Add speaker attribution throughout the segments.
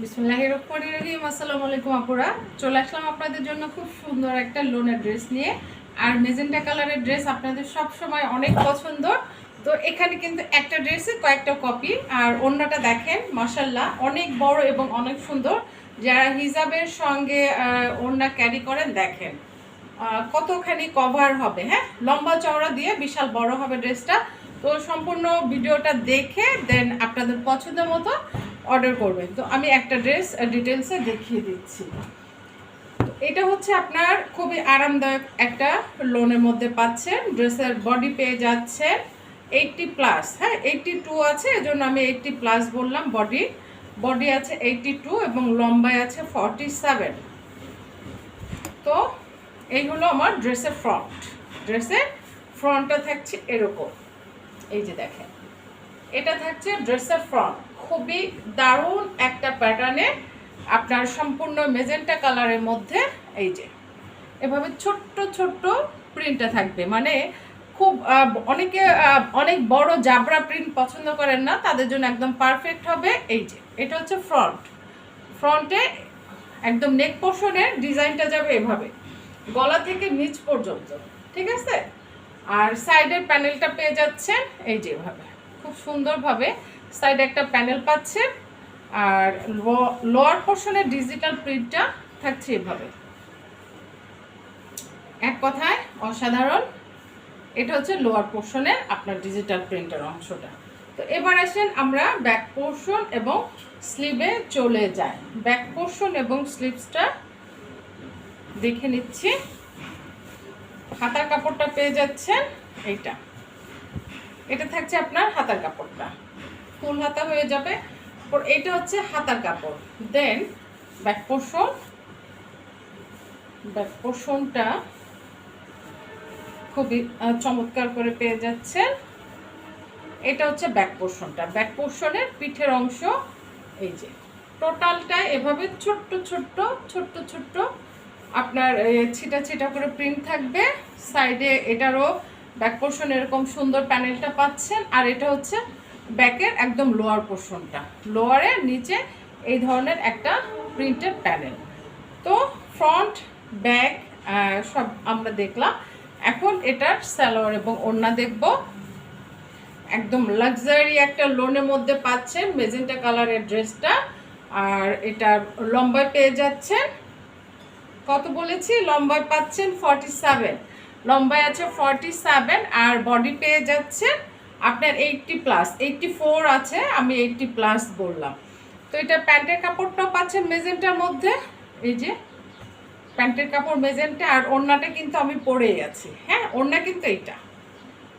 Speaker 1: বিসমিল্লাহির রহমানির রহিম। আসসালামু আলাইকুম আপুরা, চলে আসলাম আপনাদের জন্য খুব সুন্দর একটা লোনের ড্রেস নিয়ে। আর মেজেন্টা কালারের ড্রেস আপনাদের সব সময় অনেক পছন্দ। তো এখানে কিন্তু একটা ড্রেসে কয়েকটা কপি। আর ওড়নাটা দেখেন, মাশাআল্লাহ অনেক বড় এবং অনেক সুন্দর। যারা হিজাবের সঙ্গে ওড়না ক্যারি করেন দেখেন কতখানি কভার হবে। হ্যাঁ, লম্বা চওড়া দিয়ে বিশাল বড় হবে ড্রেসটা। তো সম্পূর্ণ ভিডিওটা দেখে দেন আপনাদের পছন্দ মতো অর্ডার করবেন। তো আমি একটা ড্রেস ডিটেলসে দেখিয়ে দিচ্ছি। তো এটা হচ্ছে আপনার খুবই আরামদায়ক একটা লোনের মধ্যে পাচ্ছেন। ড্রেসের বডি পেয়ে যাচ্ছেন 80+। হ্যাঁ, 82 আছে, এজন্য আমি 80+ বললাম। বডি আছে 82 এবং লম্বায় আছে 47। তো এই হলো আমার ড্রেসের ফ্রন্ট। ড্রেসের ফ্রন্টটা থাকছে এরকম, এই যে দেখেন, এটা থাকছে ড্রেসের ফ্রন্ট। খুবই দারুণ একটা প্যাটার্নে আপনার সম্পূর্ণ মেজেন্টা কালারের মধ্যে এই যে এভাবে ছোট্ট ছোট্ট প্রিন্টটা থাকবে। মানে খুব অনেকে অনেক বড় জাবরা প্রিন্ট পছন্দ করেন না, তাদের জন্য একদম পারফেক্ট হবে। এই যে এটা হচ্ছে ফ্রন্টে একদম নেক পোর্শনের ডিজাইনটা যাবে এভাবে গলা থেকে নিচ পর্যন্ত, ঠিক আছে। আর সাইডের প্যানেলটা পেয়ে যাচ্ছেন এই যে এভাবে খুব সুন্দরভাবে সাইডে একটা প্যানেল পাচ্ছেন। আর লোয়ার পোর্শনের ডিজিটাল প্রিন্টটা থাকছে এভাবে। এক কথায় অসাধারণ। এটা হচ্ছে লোয়ার পোর্শনের আপনার ডিজিটাল প্রিন্টের অংশটা। তো এবার আসেন আমরা ব্যাক পোর্শন এবং স্লিভে চলে যাই। ব্যাক পোর্শন এবং স্লিভসটা দেখে নিচ্ছি। হাতার কাপড়টা পেয়ে যাচ্ছেন এইটা, এটা থাকছে আপনার হাতার কাপড়টা, ফুল হাতা হয়ে যাবে। এটা হচ্ছে হাতার কাপড়। দেন ব্যাক পোর্শনটা খুবই চমৎকার করে পেয়ে যাচ্ছেন। এটা হচ্ছে ব্যাক পোর্শনের পিঠের অংশ। এই যে টোটালটা এভাবে ছোট্ট ছোট্ট ছোট্ট ছোট্ট আপনার ছিটা ছিটা করে প্রিন্ট থাকবে। সাইডে এটারও ব্যাক পোর্শন এরকম সুন্দর প্যানেলটা পাচ্ছেন। আর এটা হচ্ছে ব্যাকের একদম লোয়ার পোর্শনটা, লোয়ারের নিচে এই ধরনের একটা প্রিন্টেড প্যানেল। তো ফ্রন্ট ব্যাক সব আমরা দেখলাম। এখন এটার সালোয়ার এবং ওড়না দেখব। একদম লাক্সারি একটা লোনের মধ্যে পাচ্ছেন মেজেন্টা কালারের ড্রেসটা। আর এটা লম্বায় পেয়ে যাচ্ছেন, কত বলেছি, লম্বায় পাচ্ছেন 47, লম্বায় আছে 47। আর বডি পেয়ে যাচ্ছেন আপনার 80+, 84 আছে, আমি 80+ বললাম। তো এটা প্যান্টের কাপড়টাও পাচ্ছেন মেজেন্টার মধ্যে, এই যে প্যান্টের কাপড় মেজেন্টা। আর ওড়নাটা কিন্তু আমি পরেই আছি। হ্যাঁ, ওড়না কিন্তু এইটা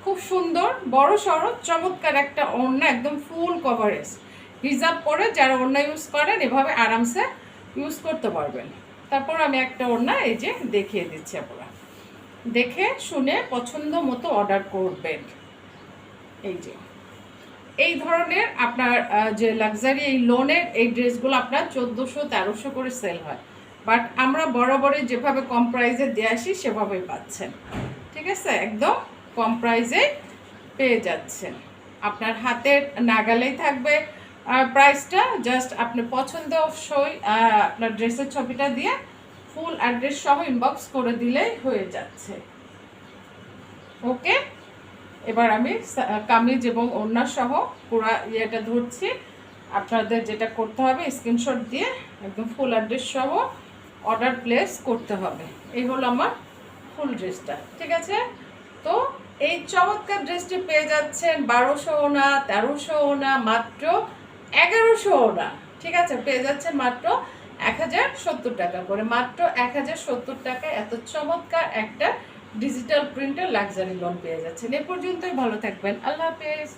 Speaker 1: খুব সুন্দর বড় সড়ো চমৎকার একটা ওড়না, একদম ফুল কভারেজ। হিজাব পরে যারা ওড়না ইউজ করেন এভাবে আরামসে ইউজ করতে পারবেন। তারপর আমি একটা ওড়না এই যে দেখিয়ে দিচ্ছি, আপনারা দেখে শুনে পছন্দ মতো অর্ডার করবেন। এই যে এই ধরনের আপনার যে লাক্সারি এই লোনের এই ড্রেসগুলো আপনার 1400-1300 করে সেল হয়। বাট আমরা বরাবরই যেভাবে কম প্রাইসে দিয়ে আসি সেভাবেই পাচ্ছেন, ঠিক আছে। একদম কম প্রাইসে পেয়ে যাচ্ছেন, আপনার হাতের নাগালেই থাকবে প্রাইসটা। জাস্ট আপনি পছন্দসই আপনার ড্রেসের ছবিটা দিয়ে ফুল অ্যাড্রেস সহ ইনবক্স করে দিলেই হয়ে যাচ্ছে। ওকে, এবার আমি কামিজ এবং ওড়না সহ পুরো ইয়েটা ধরছি। আপনাদের যেটা করতে হবে স্ক্রিনশট দিয়ে একদম ফুল অ্যাড্রেস সহ অর্ডার প্লেস করতে হবে। এই হলো আমার ফুল ড্রেসটা, ঠিক আছে। তো এই চমৎকার ড্রেসটি পেয়ে যাচ্ছেন 1200 ওনা, 1300 ওনা, মাত্র 1100 ওনা, ঠিক আছে। পেয়ে যাচ্ছেন মাত্র 1070 টাকা করে, মাত্র 1070 টাকায় এত চমৎকার একটা ডিজিটাল প্রিন্টের লাক্সারি লোন পেয়ে যাচ্ছেন। এ পর্যন্তই, ভালো থাকবেন, আল্লাহ হাফেজ।